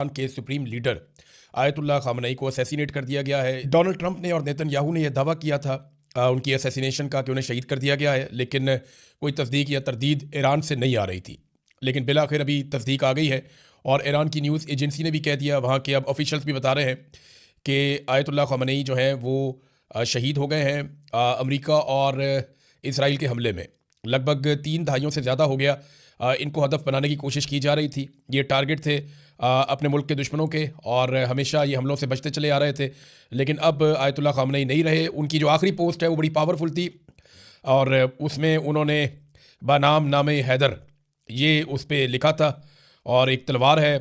के supreme leader Ayatollah खामनई को assassinate कर दिया गया है। डोनाल्ड ट्रंप ने और नेतन्याहू ने यह दावा किया था उनकी असैसिनेशन का कि उन्हें शहीद कर दिया गया है, लेकिन कोई तस्दीक या तरदीद ईरान से नहीं आ रही थी। लेकिन बिलाखिर अभी तस्दीक आ गई है और ईरान की न्यूज़ एजेंसी ने भी कह दिया, वहाँ के अब ऑफिशियल्स भी बता रहे हैं कि आयतुल्लाह खामनई जो हैं वो शहीद हो गए हैं अमेरिका और इसराइल के हमले में। लगभग 3 दहाइयों से ज़्यादा हो गया इनको हदफ बनाने की कोशिश की जा रही थी। ये टारगेट थे अपने मुल्क के दुश्मनों के और हमेशा ये हमलों से बचते चले आ रहे थे। लेकिन अब आयतुल्लाह खामनई नहीं रहे। उनकी जो आखिरी पोस्ट है वो बड़ी पावरफुल थी और उसमें उन्होंने बनाम नामे हैदर ये उस पर लिखा था और एक तलवार है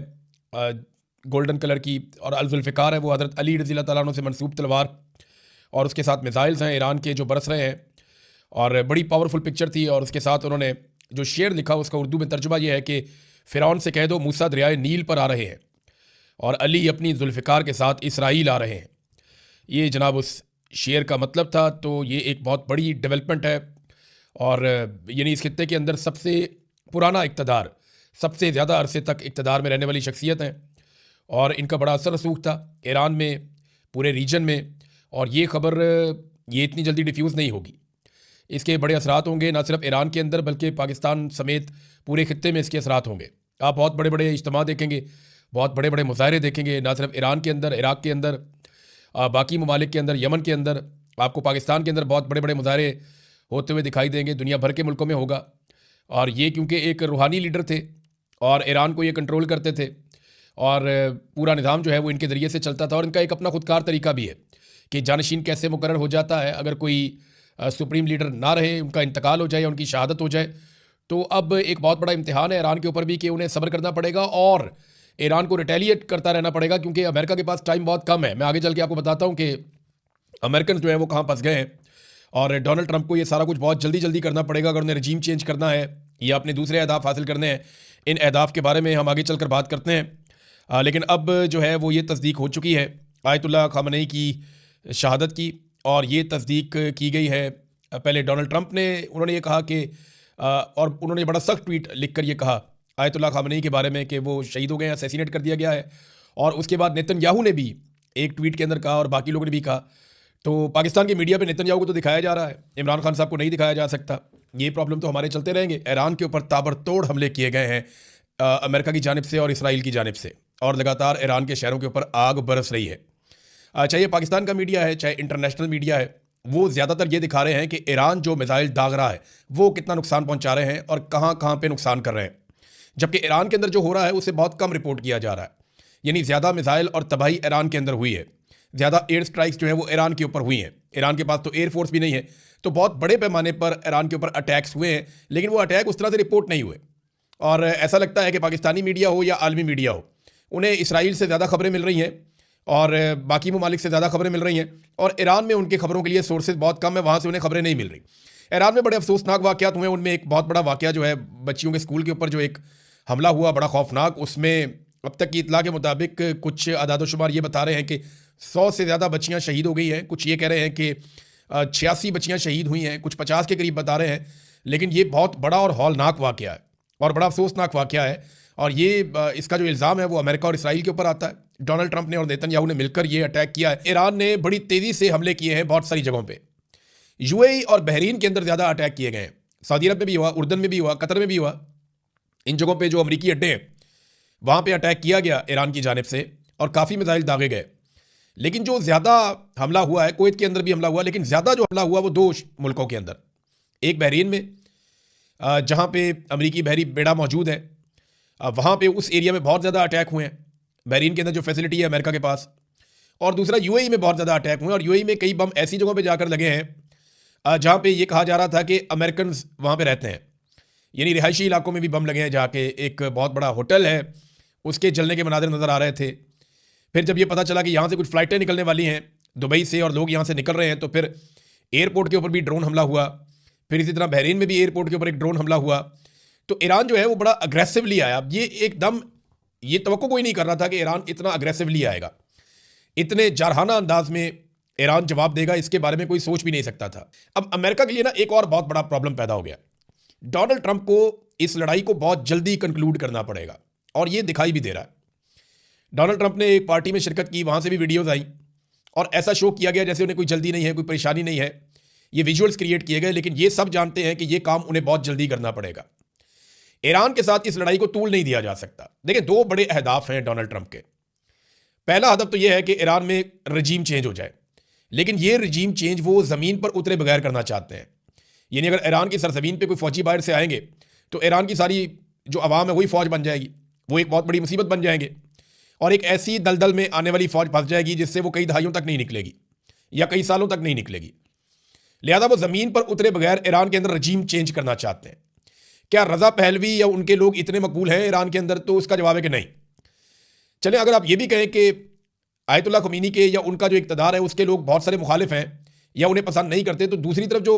गोल्डन कलर की और अल-जुल्फ़िकार है वो हज़रत अली रज़ी अल्लाह तआला अन्हु से मंसूब तलवार और उसके साथ मिसाइल्स हैं ईरान के जो बरस रहे हैं और बड़ी पावरफुल पिक्चर थी। और उसके साथ उन्होंने जो शेर लिखा उसका उर्दू में तर्जुमा ये है कि फ़िरौन से कह दो मूसा दरियाए नील पर आ रहे हैं और अली अपनी जुल्फ़िकार के साथ इसराइल आ रहे हैं। ये जनाब उस शेर का मतलब था। तो ये एक बहुत बड़ी डेवलपमेंट है और यानी इस खित्ते के अंदर सबसे पुराना इक़्तिदार, सबसे ज़्यादा अरसे तक इक़्तिदार में रहने वाली शख्सियत हैं और इनका बड़ा असर रसूख था ईरान में, पूरे रीजन में। और ये खबर ये इतनी जल्दी डिफ्यूज़ नहीं होगी, इसके बड़े असरात होंगे ना सिर्फ ईरान के अंदर बल्कि पाकिस्तान समेत पूरे खित्ते में इसके असरात होंगे। आप बहुत बड़े बड़े इज्तिमा देखेंगे, बहुत बड़े बड़े मुज़ाहरे देखेंगे, ना सिर्फ ईरान के अंदर, इराक़ के अंदर, बाकी ममालिक के अंदर, यमन के अंदर, आपको पाकिस्तान के अंदर बहुत बड़े बड़े मुज़ाहरे होते हुए दिखाई देंगे। दुनिया भर के मुल्कों में होगा। और ये क्योंकि एक रूहानी लीडर थे और ईरान को ये कंट्रोल करते थे और पूरा निज़ाम जो है वो इनके ज़रिए से चलता था और इनका एक अपना खुदकार तरीका भी है कि जानशीन कैसे मुकर्रर हो जाता है अगर कोई सुप्रीम लीडर ना रहे, उनका इंतकाल हो जाए, उनकी शहादत हो जाए। तो अब एक बहुत बड़ा इम्तिहान है ईरान के ऊपर भी कि उन्हें सब्र करना पड़ेगा और ईरान को रिटेलिएट करता रहना पड़ेगा क्योंकि अमेरिका के पास टाइम बहुत कम है। मैं आगे चल के आपको बताता हूँ कि अमेरिकन जो है वो कहाँ फंस गए हैं और डोनाल्ड ट्रंप को ये सारा कुछ बहुत जल्दी जल्दी करना पड़ेगा अगर उन्हें रजीम चेंज करना है या अपने दूसरे अहदाफ हासिल करने हैं। इन अहदाफ के बारे में हम आगे चलकर बात करते हैं। लेकिन अब जो है वो ये तस्दीक हो चुकी है आयतुल्लाह खामनई की शहादत की और ये तस्दीक की गई है। पहले डोनाल्ड ट्रंप ने उन्होंने ये कहा कि और उन्होंने बड़ा सख्त ट्वीट लिखकर ये कहा आयतुल्लाह खामनई के बारे में कि वो शहीद हो गए हैं, असैसिनेट कर दिया गया है। और उसके बाद नेतन्याहू ने भी एक ट्वीट के अंदर कहा और बाकी लोगों ने भी कहा। तो पाकिस्तान की मीडिया पे नेतन्याहू को तो दिखाया जा रहा है, इमरान खान साहब को नहीं दिखाया जा सकता। ये प्रॉब्लम तो हमारे चलते रहेंगे। ईरान के ऊपर ताबड़तोड़ हमले किए गए हैं अमेरिका की जानिब से और इसराइल की जानिब से और लगातार ईरान के शहरों के ऊपर आग बरस रही है। चाहे पाकिस्तान का मीडिया है चाहे इंटरनेशनल मीडिया है, वो ज़्यादातर ये दिखा रहे हैं कि ईरान जो मिसाइल दाग रहा है वो कितना नुकसान पहुंचा रहे हैं और कहाँ कहाँ पे नुकसान कर रहे हैं, जबकि ईरान के अंदर जो हो रहा है उसे बहुत कम रिपोर्ट किया जा रहा है। यानी ज़्यादा मिसाइल और तबाही ईरान के अंदर हुई है, ज़्यादा एयर स्ट्राइक्स जो है वो ईरान के ऊपर हुई हैं। ईरान के पास तो एयरफोर्स भी नहीं है, तो बहुत बड़े पैमाने पर ईरान के ऊपर अटैक्स हुए हैं, लेकिन वो अटैक उस तरह से रिपोर्ट नहीं हुए। और ऐसा लगता है कि पाकिस्तानी मीडिया हो या आलमी मीडिया हो, उन्हें इसराइल से ज़्यादा खबरें मिल रही हैं और बाकी ममालिक से ज़्यादा खबरें मिल रही हैं और ईरान में उनके खबरों के लिए सोर्सेज बहुत कम है, वहाँ से उन्हें खबरें नहीं मिल रही। ईरान में बड़े अफसोसनाक वाक़यात हुए, उनमें एक बहुत बड़ा वाक़या जो है बच्चियों के स्कूल के ऊपर जो एक हमला हुआ बड़ा खौफनाक, उसमें अब तक की इतला के मुताबिक कुछ आदादोशुमार ये बता रहे हैं कि 100 से ज़्यादा बच्चियाँ शहीद हो गई हैं। कुछ ये कह रहे हैं कि 86 बच्चियाँ शहीद हुई हैं, कुछ 50 के करीब बता रहे हैं। लेकिन ये बहुत बड़ा और हौलनाक वाक़या है और बड़ा अफसोसनाक वाक़या है और ये इसका जो इल्ज़ाम है वो अमेरिका और इसराइल के ऊपर आता है। डोनाल्ड ट्रंप ने और नेतन्याहू ने मिलकर ये अटैक किया है। ईरान ने बड़ी तेज़ी से हमले किए हैं बहुत सारी जगहों पे। यूएई और बहरीन के अंदर ज़्यादा अटैक किए गए हैं, सऊदी अरब में भी हुआ, उर्दन में भी हुआ, कतर में भी हुआ। इन जगहों पे जो अमरीकी अड्डे हैं वहाँ पे अटैक किया गया ईरान की जानिब से और काफ़ी मिसाइल दागे गए। लेकिन जो ज़्यादा हमला हुआ है, कुवैत के अंदर भी हमला हुआ, लेकिन ज़्यादा जो हमला हुआ वो 2 मुल्कों के अंदर। एक बहरीन में जहाँ पे अमरीकी बहरी बेड़ा मौजूद है, वहाँ पे उस एरिया में बहुत ज़्यादा अटैक हुए हैं, बहरीन के अंदर जो फैसिलिटी है अमेरिका के पास। और दूसरा यूएई में बहुत ज़्यादा अटैक हुए और यूएई में कई बम ऐसी जगहों पे जाकर लगे हैं जहाँ पे ये कहा जा रहा था कि अमेरिकन वहाँ पे रहते हैं, यानी रिहायशी इलाकों में भी बम लगे हैं। जाके एक बहुत बड़ा होटल है उसके जलने के मनाज़िर नज़र आ रहे थे। फिर जब ये पता चला कि यहाँ से कुछ फ़्लाइटें निकलने वाली हैं दुबई से और लोग यहाँ से निकल रहे हैं, तो फिर एयरपोर्ट के ऊपर भी ड्रोन हमला हुआ। फिर इसी तरह बहरीन में भी एयरपोर्ट के ऊपर एक ड्रोन हमला हुआ। तो ईरान जो है वो बड़ा अग्रेसिवली आया। ये एकदम ये तवक्को कोई नहीं कर रहा था कि ईरान इतना अग्रेसिवली आएगा, इतने जारहाना अंदाज में ईरान जवाब देगा, इसके बारे में कोई सोच भी नहीं सकता था। अब अमेरिका के लिए ना एक और बहुत बड़ा प्रॉब्लम पैदा हो गया। डोनाल्ड ट्रंप को इस लड़ाई को बहुत जल्दी कंक्लूड करना पड़ेगा और ये दिखाई भी दे रहा है। डोनाल्ड ट्रंप ने एक पार्टी में शिरकत की, वहाँ से भी वीडियोज़ आई और ऐसा शो किया गया जैसे उन्हें कोई जल्दी नहीं है, कोई परेशानी नहीं है। ये विजुअल्स क्रिएट किए गए, लेकिन ये सब जानते हैं कि ये काम उन्हें बहुत जल्दी करना पड़ेगा। ईरान के साथ इस लड़ाई को तूल नहीं दिया जा सकता। देखिए, दो बड़े अहदाफ हैं डोनाल्ड ट्रंप के। पहला हदफ तो यह है कि ईरान में रजीम चेंज हो जाए, लेकिन ये रजीम चेंज वो ज़मीन पर उतरे बगैर करना चाहते हैं। यानी अगर ईरान की सरजमीन पे कोई फ़ौजी बाहर से आएंगे तो ईरान की सारी जो अवाम है वही फ़ौज बन जाएगी, वो एक बहुत बड़ी मुसीबत बन जाएंगे और एक ऐसी दलदल में आने वाली फ़ौज फंस जाएगी जिससे वो कई दहाइयों तक नहीं निकलेगी या कई सालों तक नहीं निकलेगी। लिहाजा वो ज़मीन पर उतरे बगैर ईरान के अंदर रजीम चेंज करना चाहते हैं। क्या रज़ा पहलवी या उनके लोग इतने मकबूल हैं ईरान के अंदर? तो उसका जवाब है कि नहीं। चले, अगर आप ये भी कहें कि आयतुल्लाह ख़मीनी के या उनका जो इक़्तिदार है उसके लोग बहुत सारे मुखालिफ हैं या उन्हें पसंद नहीं करते, तो दूसरी तरफ जो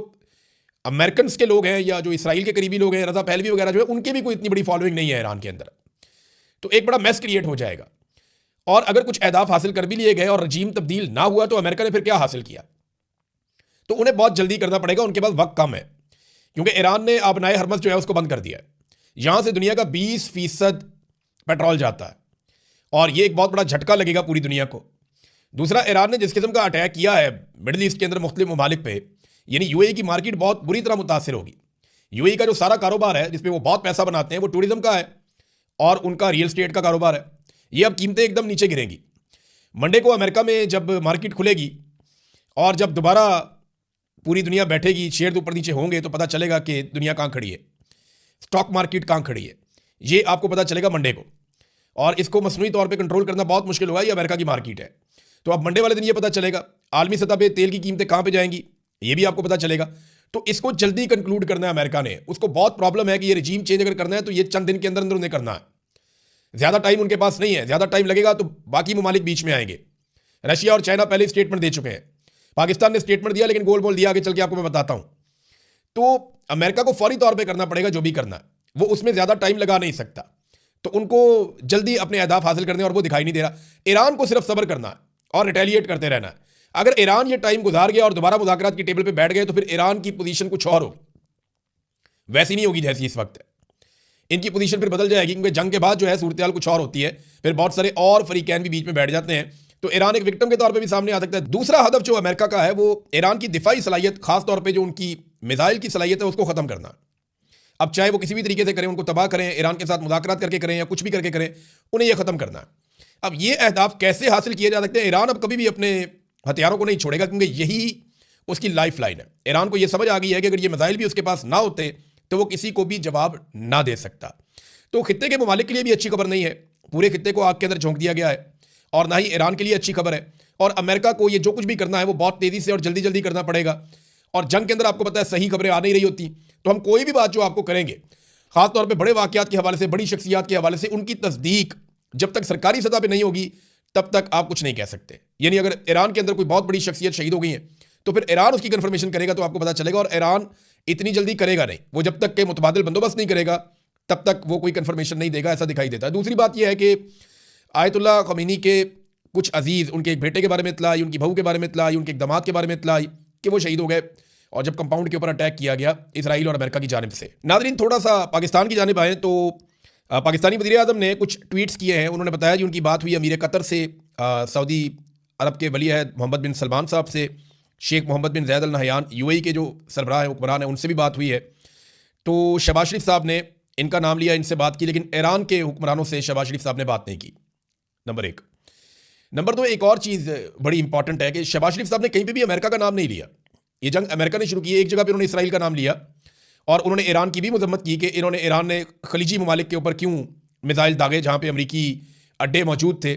अमेरिकन के लोग हैं या जो इसराइल के करीबी लोग हैं, रज़ा पहलवी वगैरह जो है, उनकी भी कोई इतनी बड़ी फॉलोइंग नहीं है ईरान के अंदर। तो एक बड़ा मैस क्रिएट हो जाएगा। और अगर कुछ अहदाफ हासिल कर भी लिए गए और रजीम तब्दील ना हुआ तो अमेरिका ने फिर क्या हासिल किया? तो उन्हें बहुत जल्दी करना पड़ेगा, उनके पास वक्त कम है, क्योंकि ईरान ने आबनाए हरमज़ जो है उसको बंद कर दिया है। यहाँ से दुनिया का 20% पेट्रोल जाता है और ये एक बहुत बड़ा झटका लगेगा पूरी दुनिया को। दूसरा, ईरान ने जिस किस्म का अटैक किया है मिडल ईस्ट के अंदर मुख्तलिफ ममालिक पे, यानी यूएई की मार्केट बहुत बुरी तरह मुतासर होगी। यूएई का जो सारा कारोबार है जिसपे वो बहुत पैसा बनाते हैं वो टूरिज्म का है और उनका रियल स्टेट का कारोबार है। ये अब कीमतें एकदम नीचे गिरेंगी। मंडे को अमेरिका में जब मार्केट खुलेगी और जब दोबारा पूरी दुनिया बैठेगी, शेयर ऊपर नीचे होंगे, तो पता चलेगा कि दुनिया कहाँ खड़ी है, स्टॉक मार्केट कहाँ खड़ी है। ये आपको पता चलेगा मंडे को, और इसको मसनूई तौर पे कंट्रोल करना बहुत मुश्किल होगा। ये अमेरिका की मार्केट है, तो अब मंडे वाले दिन ये पता चलेगा। आलमी सतह पे तेल की कीमतें कहाँ पे जाएंगी ये भी आपको पता चलेगा। तो इसको जल्दी कंक्लूड करना है अमेरिका ने। उसको बहुत प्रॉब्लम है कि ये रजीम चेंज अगर करना है तो ये चंद दिन के अंदर अंदर उन्हें करना है। ज़्यादा टाइम उनके पास नहीं है, ज़्यादा टाइम लगेगा तो बाकी ममालिक बीच में आएंगे। रशिया और चाइना पहले स्टेटमेंट दे चुके हैं, पाकिस्तान ने स्टेटमेंट दिया, लेकिन गोल बोल दिया, आगे चल के आपको मैं बताता हूँ। तो अमेरिका को फौरी तौर पर करना पड़ेगा जो भी करना है, वो उसमें ज़्यादा टाइम लगा नहीं सकता। तो उनको जल्दी अपने अहदाफ हासिल करने और वो दिखाई नहीं दे रहा। ईरान को सिर्फ सब्र करना है और रिटेलिएट करते रहना है। अगर ईरान ये टाइम गुजार गया और दोबारा मुज़ाकरात की टेबल पे बैठ गए तो फिर ईरान की पोजीशन कुछ और होगी, वैसी नहीं होगी जैसी इस वक्त है। इनकी पोजीशन फिर बदल जाएगी, क्योंकि जंग के बाद जो है सूरत कुछ और होती है, फिर बहुत सारे और फरीकैन भी बीच में बैठ जाते हैं। तो ईरान एक विक्टिम के तौर पे भी सामने आ सकता है। दूसरा हदफ जो अमेरिका का है वो ईरान की दिफाई सलाहियत, खास तौर पे जो उनकी मिसाइल की सलाहियत है उसको ख़त्म करना। अब चाहे वो किसी भी तरीके से करें, उनको तबाह करें, ईरान के साथ मुज़ाकरात करके करें या कुछ भी करके करें, उन्हें यह ख़त्म करना है। अब ये अहदाफ कैसे हासिल किए जा सकते हैं? ईरान अब कभी भी अपने हथियारों को नहीं छोड़ेगा, क्योंकि यही उसकी लाइफ लाइन है। ईरान को यह समझ आ गई है कि अगर ये मिसाइल भी उसके पास ना होते तो वो किसी को भी जवाब ना दे सकता। तो खित्ते के ममालिक के लिए भी अच्छी खबर नहीं है, पूरे खित्ते को आग के अंदर झोंक दिया गया है, और ना ही ईरान के लिए अच्छी खबर है। और अमेरिका को ये जो कुछ भी करना है वो बहुत तेज़ी से और जल्दी जल्दी करना पड़ेगा। और जंग के अंदर आपको पता है सही खबरें आ नहीं रही होती, तो हम कोई भी बात जो आपको करेंगे, खासतौर पर बड़े वाक़यात के हवाले से, बड़ी शख्सियात के हवाले से, उनकी तस्दीक जब तक सरकारी सतह पर नहीं होगी तब तक आप कुछ नहीं कह सकते। यानी अगर ईरान के अंदर कोई बहुत बड़ी शख्सियत शहीद हो गई है तो फिर ईरान उसकी कन्फर्मेशन करेगा तो आपको पता चलेगा, और ईरान इतनी जल्दी करेगा नहीं। वो जब तक के मुतबादिल बंदोबस्त नहीं करेगा तब तक वो कोई कन्फर्मेशन नहीं देगा, ऐसा दिखाई देता है। दूसरी बात यह है कि आयतुल्लाह ख़मीनी के कुछ अजीज़, उनके एक बेटे के बारे में इत्तला आई, उनकी बहू के बारे में इत्तला आई, उनके एक दामाद के बारे में इत्तला आई कि वो शहीद हो गए, और जब कंपाउंड के ऊपर अटैक किया गया इसराइल और अमेरिका की जानिब से। नाज़रीन, थोड़ा सा पाकिस्तान की जानिब आएँ तो पाकिस्तानी वज़ीर-ए-आज़म ने कुछ ट्वीट्स किए हैं। उन्होंने बताया कि उनकी बात हुई अमीर कतर से, सऊदी अरब के वली अहद मोहम्मद बिन सलमान साहब से, शेख मोहम्मद बिन ज़ैद अल नहयान यूएई के जो सरबराह हैं, हुक्मरान हैं, उनसे भी बात हुई है। तो शहबाज शरीफ साहब ने इनका नाम लिया, इनसे बात की, लेकिन ईरान के हुक्मरानों से शहबाज शरीफ साहब ने बात नहीं की। नंबर एक। नंबर दो, एक और चीज़ बड़ी इंपॉर्टेंट है कि शहबाज शरीफ साहब ने कहीं पे भी अमेरिका का नाम नहीं लिया। ये जंग अमेरिका ने शुरू की है, एक जगह पे उन्होंने इसराइल का नाम लिया और उन्होंने ईरान की भी मजम्मत की कि ईरान ने खलीजी ममालिक के ऊपर क्यों मिसाइल दागे जहाँ पे अमरीकी अड्डे मौजूद थे।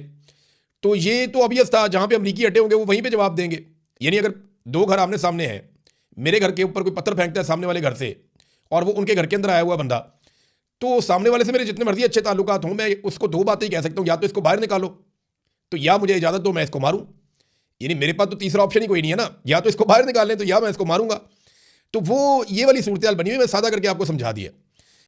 तो ये तो ऑब्वियस था, जहाँ पे अमरीकी अड्डे होंगे वो वहीं पे जवाब देंगे। यानी अगर दो घर आमने सामने हैं, मेरे घर के ऊपर कोई पत्थर फेंकता है सामने वाले घर से और वो उनके घर के अंदर आया हुआ बंदा, तो सामने वाले से मेरे जितने मर्जी अच्छे ताल्लुकात हों, मैं उसको दो बातें ही कह सकता हूँ, या तो इसको बाहर निकालो, तो या मुझे इजाज़त दो मैं इसको मारूं। यानी मेरे पास तो तीसरा ऑप्शन ही कोई नहीं है ना, या तो इसको बाहर निकाल लें तो या मैं इसको मारूंगा। तो वो ये वाली सूरत हाल बनी हुई, मैं सादा करके आपको समझा दिया।